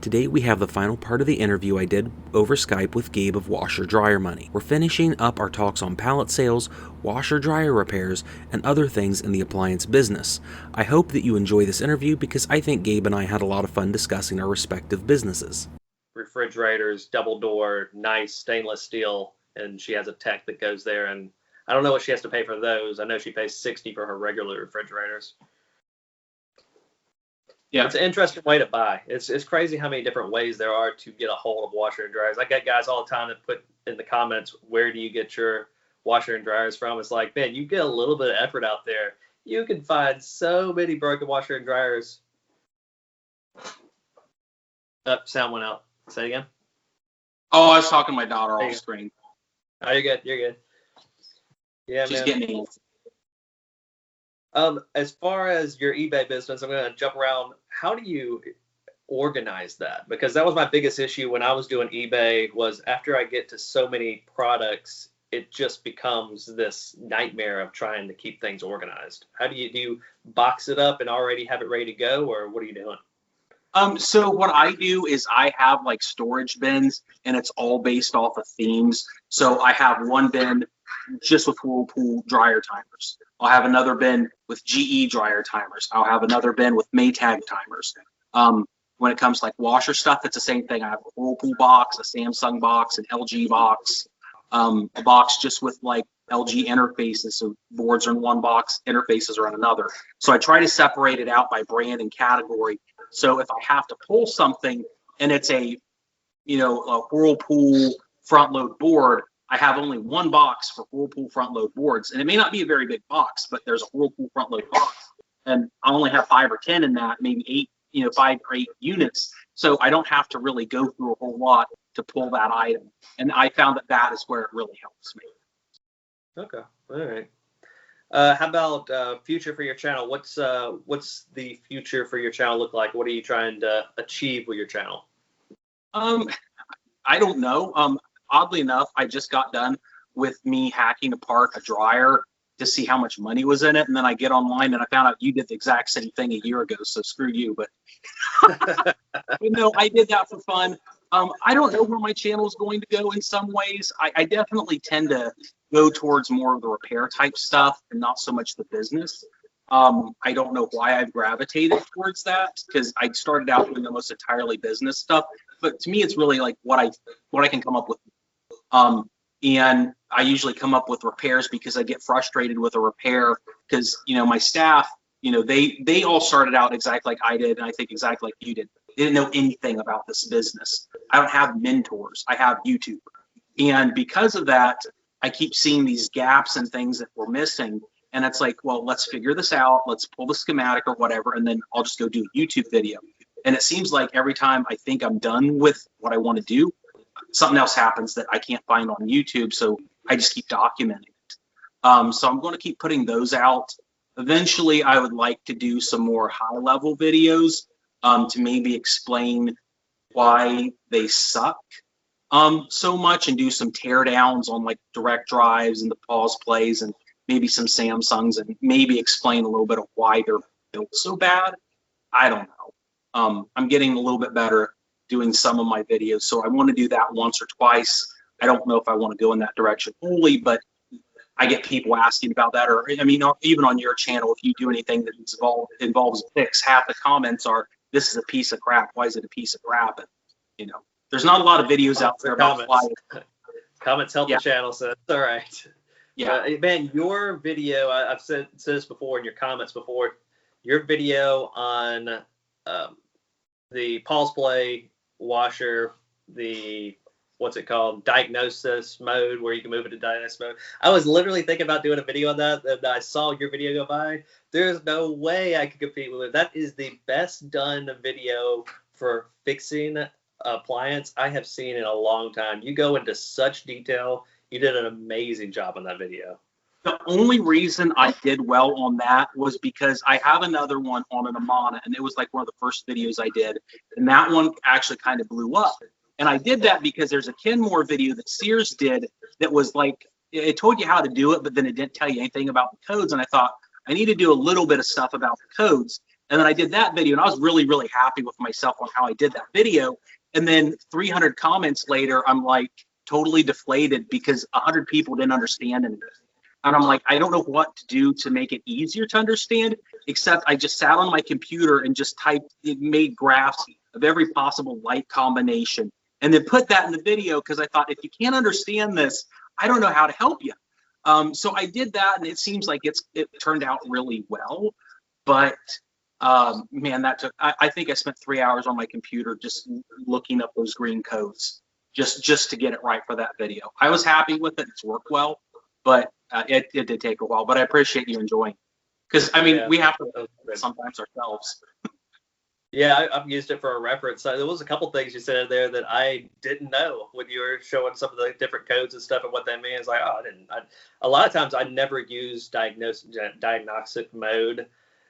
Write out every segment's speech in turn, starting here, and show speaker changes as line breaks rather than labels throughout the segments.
Today we have the final part of the interview I did over Skype with Gabe of Washer Dryer Money. We're finishing up our talks on pallet sales, washer dryer repairs, and other things in the appliance business. I hope that you enjoy this interview because I think Gabe and I had a lot of fun discussing our respective businesses.
Refrigerators, double door, nice stainless steel, and she has a tech that goes there, and I don't know what she has to pay for those. I know she pays $60 for her regular refrigerators. Yeah, it's an interesting way to buy. It's crazy how many different ways there are to get a hold of washer and dryers. I get guys all the time that put in the comments, where do you get your washer and dryers from? It's like, man, you get a little bit of effort out there, you can find so many broken washer and dryers. Sound went out. Say it again.
Oh, I was talking to my daughter off screen.
Oh, you're good. You're good. Yeah,
She's
man.
getting me.
As far as your eBay business, I'm going to jump around. How do you organize that? Because that was my biggest issue when I was doing eBay, was after I get to so many products, it just becomes this nightmare of trying to keep things organized. How do you box it up and already have it ready to go, or what are you doing?
So what I do is I have like storage bins, and it's all based off of themes. So I have one bin just with Whirlpool dryer timers. I'll have another bin with GE dryer timers. I'll have another bin with Maytag timers. When it comes to like washer stuff, it's the same thing. I have a Whirlpool box, a Samsung box, an LG box, a box just with like LG interfaces. So boards are in one box, interfaces are in another. So I try to separate it out by brand and category. So if I have to pull something and it's a Whirlpool front load board, I have only one box for Whirlpool front load boards. And it may not be a very big box, but there's a Whirlpool front load box. And I only have 5 or 10 in that, maybe 5 or 8 units. So I don't have to really go through a whole lot to pull that item. And I found that is where it really helps me.
Okay. All right. How about future for your channel? What's the future for your channel look like? What are you trying to achieve with your channel?
I don't know. Oddly enough, I just got done with me hacking apart a dryer to see how much money was in it, and then I get online and I found out you did the exact same thing a year ago. So screw you. But I did that for fun. I don't know where my channel is going to go in some ways. I definitely tend to go towards more of the repair type stuff and not so much the business. I don't know why I've gravitated towards that, because I started out doing almost entirely business stuff. But to me, it's really like what I can come up with. And I usually come up with repairs because I get frustrated with a repair because, my staff, they all started out exactly like I did. And I think exactly like you did. They didn't know anything about this business. I don't have mentors. I have YouTube. And because of that, I keep seeing these gaps and things that we're missing. And it's like, well, let's figure this out. Let's pull the schematic or whatever. And then I'll just go do a YouTube video. And it seems like every time I think I'm done with what I want to do, something else happens that I can't find on YouTube. So I just keep documenting it. So I'm going to keep putting those out. Eventually, I would like to do some more high level videos to maybe explain why they suck so much, and do some tear downs on like direct drives and the pause plays and maybe some Samsungs, and maybe explain a little bit of why they're built so bad. I don't know. I'm getting a little bit better doing some of my videos, so I want to do that once or twice. I don't know if I want to go in that direction fully, but I get people asking about that. Or even on your channel, if you do anything that involves fix, half the comments are, "This is a piece of crap. Why is it a piece of crap?" And there's not a lot of videos out there about why.
Comments help the channel, so it's all right.
Yeah,
man, your video, I've said this before in your comments before. Your video on the pause play washer, the what's it called, diagnosis mode, where you can move it to diagnosis mode. I was literally thinking about doing a video on that, and I saw your video go by. There's no way I could compete with it. That is the best done video for fixing appliance I have seen in a long time. You go into such detail. You did an amazing job on that video.
The only reason I did well on that was because I have another one on an Amana, and it was like one of the first videos I did, and that one actually kind of blew up. And I did that because there's a Kenmore video that Sears did that was like, it told you how to do it, but then it didn't tell you anything about the codes. And I thought, I need to do a little bit of stuff about the codes. And then I did that video, and I was really, really happy with myself on how I did that video. And then 300 comments later, I'm like totally deflated because 100 people didn't understand anything. And I'm like, I don't know what to do to make it easier to understand, except I just sat on my computer and just made graphs of every possible light combination, and then put that in the video because I thought, if you can't understand this, I don't know how to help you. So I did that, and it seems like it turned out really well. But man, I think I spent 3 hours on my computer just looking up those green codes just to get it right for that video. I was happy with it. It's worked well, but it did take a while. But I appreciate you enjoying, because I mean, we have to sometimes ourselves.
Yeah, I've used it for a reference. There was a couple things you said there that I didn't know when you were showing some of the different codes and stuff and what that means. Like, oh, a lot of times I never use diagnostic mode.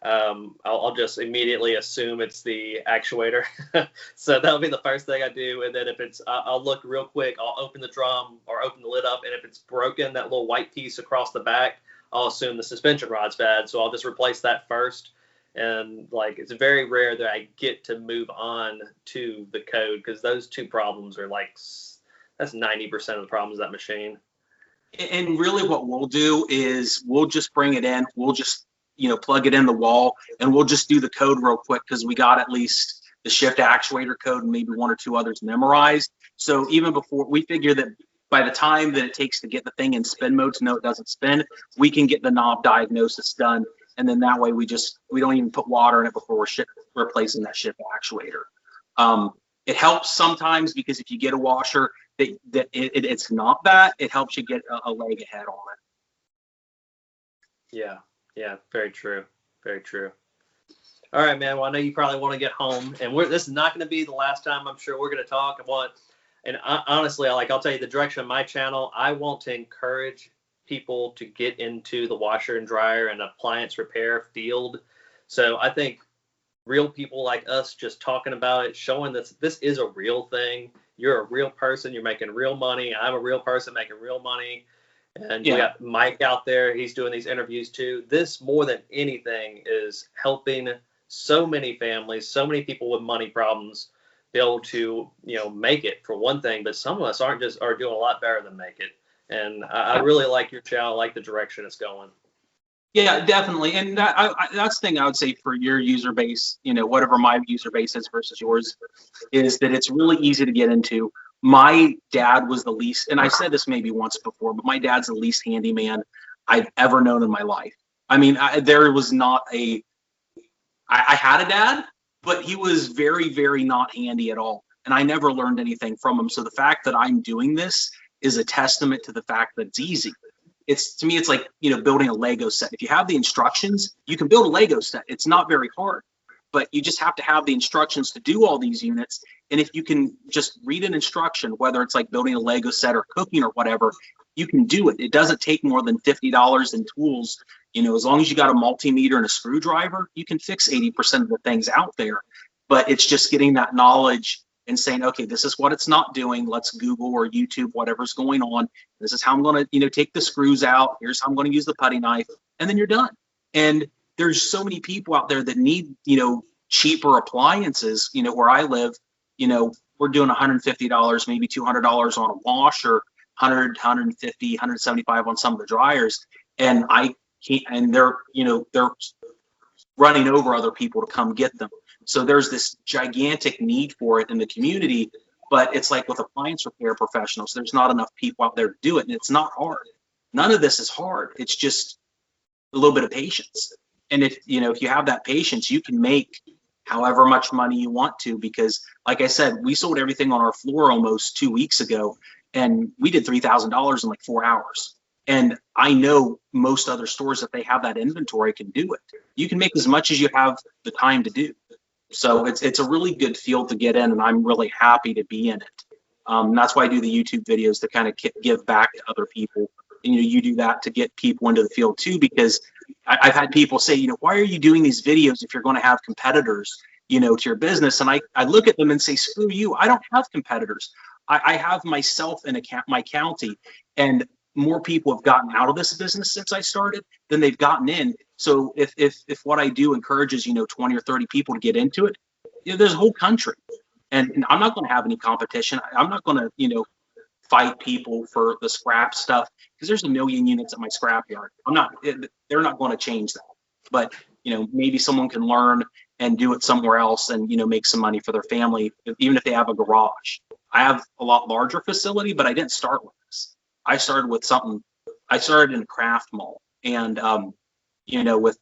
I'll just immediately assume it's the actuator. So that'll be the first thing I do. And then if I'll look real quick, I'll open the drum or open the lid up. And if it's broken, that little white piece across the back, I'll assume the suspension rod's bad. So I'll just replace that first. And like, it's very rare that I get to move on to the code, because those two problems are like, that's 90% of the problems of that machine.
And really what we'll do is we'll just bring it in. We'll just, plug it in the wall, and we'll just do the code real quick, because we got at least the shift actuator code and maybe one or two others memorized. So even before, we figure that by the time that it takes to get the thing in spin mode to know it doesn't spin, we can get the knob diagnosis done. And then that way we don't even put water in it before we're replacing that shift actuator. It helps sometimes, because if you get a washer that it's not that, it helps you get a leg ahead on it.
Yeah, very true. Very true. All right, man. Well, I know you probably want to get home, and this is not going to be the last time I'm sure we're going to talk. Honestly, I'll tell you the direction of my channel. I want to encourage people to get into the washer and dryer and appliance repair field. So I think real people like us just talking about it, showing that this is a real thing. You're a real person. You're making real money. I'm a real person making real money. And we got Mike out there. He's doing these interviews too. This, more than anything, is helping so many families, so many people with money problems be able to, make it, for one thing. But some of us are doing a lot better than make it. And I really like your channel. I like the direction it's going.
Yeah, definitely. And that's the thing I would say for your user base, whatever my user base is versus yours, is that it's really easy to get into. My dad was the least, and I've said this maybe once before, but my dad's the least handyman I've ever known in my life. I mean, there was not I had a dad, but he was very, very not handy at all. And I never learned anything from him. So the fact that I'm doing this is a testament to the fact that it's easy. To me, it's like, building a Lego set. If you have the instructions, you can build a Lego set. It's not very hard, but you just have to have the instructions to do all these units. And if you can just read an instruction, whether it's like building a Lego set or cooking or whatever, you can do it. It doesn't take more than $50 in tools. As long as you got a multimeter and a screwdriver, you can fix 80% of the things out there. But it's just getting that knowledge and saying, okay, this is what it's not doing. Let's Google or YouTube whatever's going on. This is how I'm going to, take the screws out. Here's how I'm going to use the putty knife, and then you're done. And there's so many people out there that need, cheaper appliances. Where I live, we're doing $150, maybe $200 on a washer, 100, 150, 175 on some of the dryers, and I can't. And they're running over other people to come get them. So there's this gigantic need for it in the community, but it's like with appliance repair professionals, there's not enough people out there to do it, and it's not hard. None of this is hard. It's just a little bit of patience. And if you have that patience, you can make however much money you want to, because like I said, we sold everything on our floor almost 2 weeks ago, and we did $3,000 in like 4 hours. And I know most other stores, if they have that inventory, can do it. You can make as much as you have the time to do. So it's a really good field to get in, and I'm really happy to be in it. That's why I do the YouTube videos, to kind of give back to other people. And, you do that to get people into the field too, because I've had people say, why are you doing these videos if you're going to have competitors, to your business? And I look at them and say, screw you. I don't have competitors. I have myself in my county, and more people have gotten out of this business since I started than they've gotten in. So if what I do encourages, 20 or 30 people to get into it, there's a whole country. And I'm not going to have any competition. I'm not going to, fight people for the scrap stuff, because there's a million units at my scrap yard. They're not going to change that. But, maybe someone can learn and do it somewhere else and, make some money for their family, even if they have a garage. I have a lot larger facility, but I didn't start with this. I started in a craft mall, and, with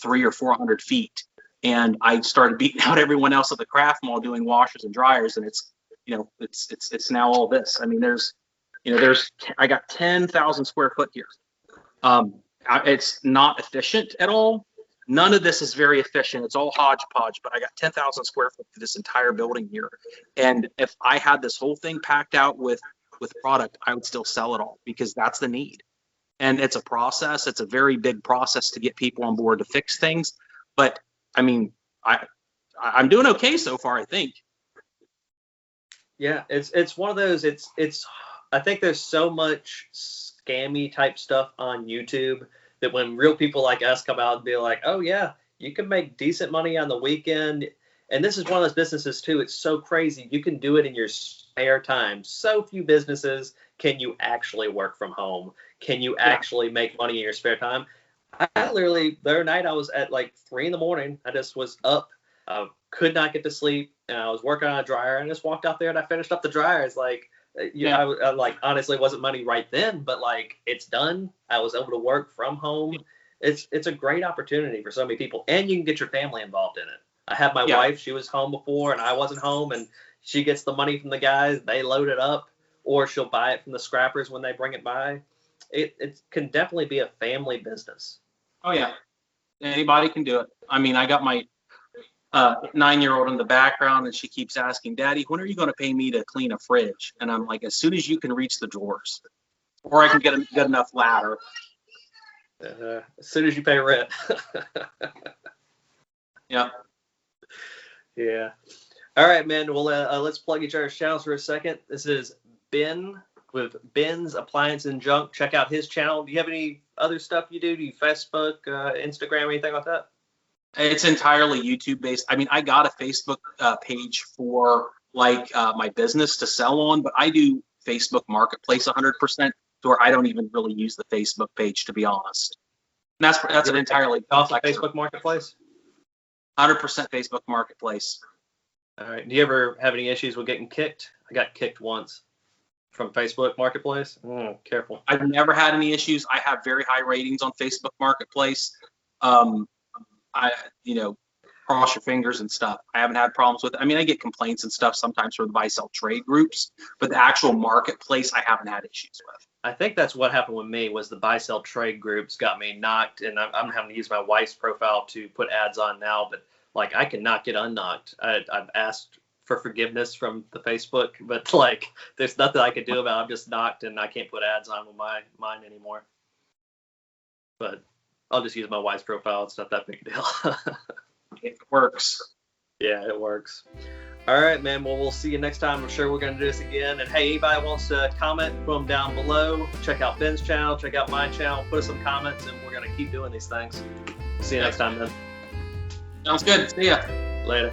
300 or 400 feet. And I started beating out everyone else at the craft mall doing washers and dryers. And it's now all this. I mean, I got 10,000 square foot here. It's not efficient at all. None of this is very efficient. It's all hodgepodge, but I got 10,000 square foot for this entire building here. And if I had this whole thing packed out with product, I would still sell it all, because that's the need. And it's a process. It's a very big process to get people on board to fix things. But I mean, I'm doing okay so far, I think.
Yeah, it's one of those. I think there's so much scammy type stuff on YouTube that when real people like us come out and be like, oh yeah, you can make decent money on the weekend. And this is one of those businesses too. It's so crazy. You can do it in your spare time. So few businesses can you actually work from home. Can you actually make money in your spare time? I literally, the other night I was at like 3 a.m. I just was up, could not get to sleep, and I was working on a dryer, and I just walked out there and I finished up the dryer. It's like, I like, honestly, it wasn't money right then, but like, it's done. I was able to work from home. It's a great opportunity for so many people, and you can get your family involved in it. I had my wife, she was home before and I wasn't home, and she gets the money from the guys, they load it up, or she'll buy it from the scrappers when they bring it by. It can definitely be a family business.
Oh yeah, anybody can do it. I mean, I got my 9-year-old in the background, and she keeps asking, Daddy, when are you going to pay me to clean a fridge? And I'm like, as soon as you can reach the drawers, or I can get enough ladder.
As soon as you pay rent.
Yeah.
Yeah. All right, man. Well, let's plug each other's channels for a second. This is Ben with Ben's Appliance and Junk. Check out his channel. Do you have any other stuff you do? Do you Facebook, Instagram, anything like that?
It's entirely YouTube based. I mean, I got a Facebook page for like my business to sell on, but I do Facebook Marketplace 100%, to where I don't even really use the Facebook page, to be honest. And that's an entirely
off Facebook Marketplace.
100% Facebook Marketplace.
All right. Do you ever have any issues with getting kicked? I got kicked once from Facebook Marketplace. Careful.
I've never had any issues. I have very high ratings on Facebook Marketplace. Cross your fingers and stuff. I haven't had problems with it. I mean, I get complaints and stuff sometimes from the buy-sell trade groups, but the actual marketplace, I haven't had issues with.
I think that's what happened with me, was the buy-sell trade groups got me knocked, and I'm having to use my wife's profile to put ads on now, but like, I cannot get unknocked. I've asked for forgiveness from the Facebook, but like, there's nothing I could do about it. I'm just knocked, and I can't put ads on with mine anymore. But I'll just use my wife's profile. It's not that big a deal.
It works.
Yeah, it works. All right, man. Well, we'll see you next time. I'm sure we're going to do this again. And hey, anybody wants to comment, put them down below. Check out Ben's channel. Check out my channel. Put us some comments, and we're going to keep doing these things. See you next time, man.
Sounds good. See ya.
Later.